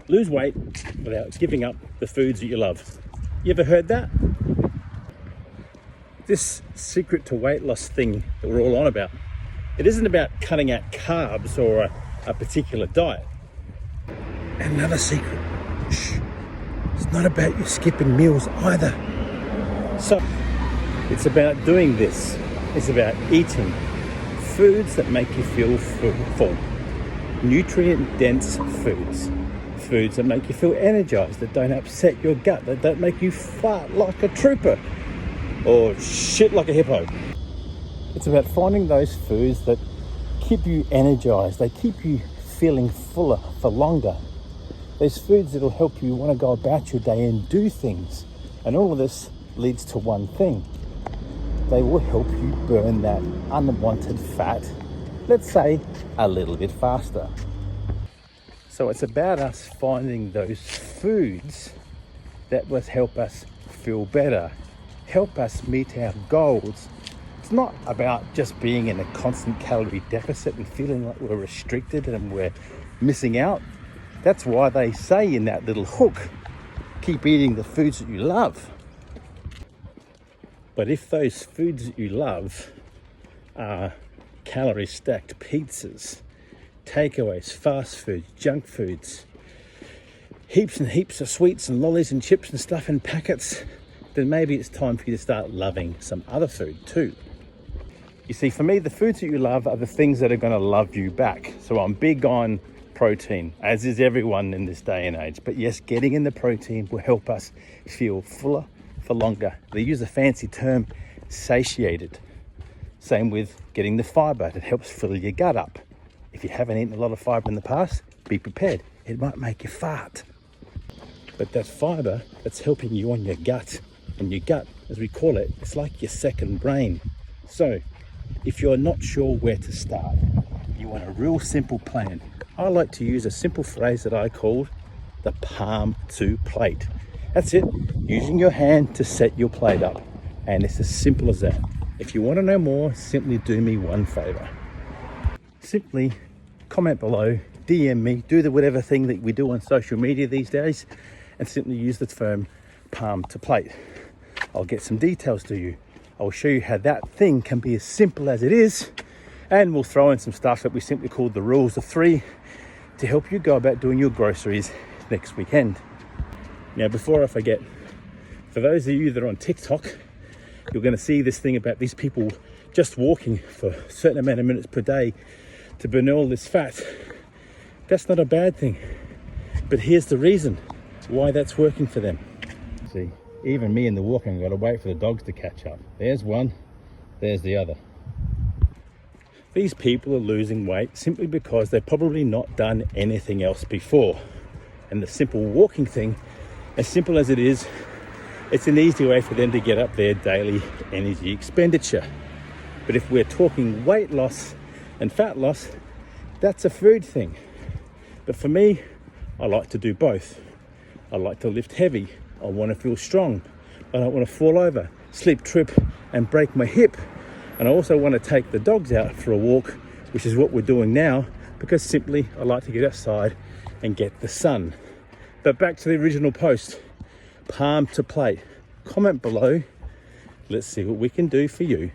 lose weight without giving up the foods that you love. You ever heard that? This secret to weight loss thing that we're all on about, it isn't about cutting out carbs or a particular diet. And another secret, it's not about you skipping meals either. So it's about doing this. It's about eating foods that make you feel full. Nutrient-dense foods. Foods that make you feel energized, that don't upset your gut, that don't make you fart like a trooper or shit like a hippo. It's about finding those foods that keep you energized, they keep you feeling fuller for longer. Those foods that'll help you want to go about your day and do things. And all of this leads to one thing. They will help you burn that unwanted fat, let's say, a little bit faster. So it's about us finding those foods that will help us feel better, help us meet our goals. It's not about just being in a constant calorie deficit and feeling like we're restricted and we're missing out. That's why they say in that little hook, keep eating the foods that you love. But if those foods that you love are calorie stacked pizzas, takeaways, fast food, junk foods, heaps and heaps of sweets and lollies and chips and stuff in packets, then maybe it's time for you to start loving some other food too. You see, for me, the foods that you love are the things that are going to love you back. So I'm big on protein, as is everyone in this day and age. But yes, getting in the protein will help us feel fuller for longer. They use a fancy term, satiated. Same with getting the fiber. It helps fill your gut up. If you haven't eaten a lot of fiber in the past, be prepared. It might make you fart. But that fiber, that's helping you on your gut. And your gut, as we call it, it's like your second brain. So if you're not sure where to start, you want a real simple plan. I like to use a simple phrase that I call the palm to plate. That's it, using your hand to set your plate up. And it's as simple as that. If you want to know more, simply do me one favor. Simply comment below, DM me, do the whatever thing that we do on social media these days, and simply use the term palm to plate. I'll get some details to you. I'll show you how that thing can be as simple as it is, and we'll throw in some stuff that we simply call the rules of three to help you go about doing your groceries next weekend. Now, before I forget, for those of you that are on TikTok, you're going to see this thing about these people just walking for a certain amount of minutes per day to burn all this fat. That's not a bad thing, but here's the reason why that's working for them. See, even me in the walking, I've got to wait for the dogs to catch up. There's one, there's the other. These people are losing weight simply because they've probably not done anything else before. And the simple walking thing, as simple as it is, it's an easy way for them to get up their daily energy expenditure. But if we're talking weight loss and fat loss, that's a food thing. But for me, I like to do both. I like to lift heavy. I want to feel strong. I don't want to fall over, slip, trip, and break my hip. And I also want to take the dogs out for a walk, which is what we're doing now, because simply I like to get outside and get the sun. But back to the original post, palm to plate. Comment below. Let's see what we can do for you.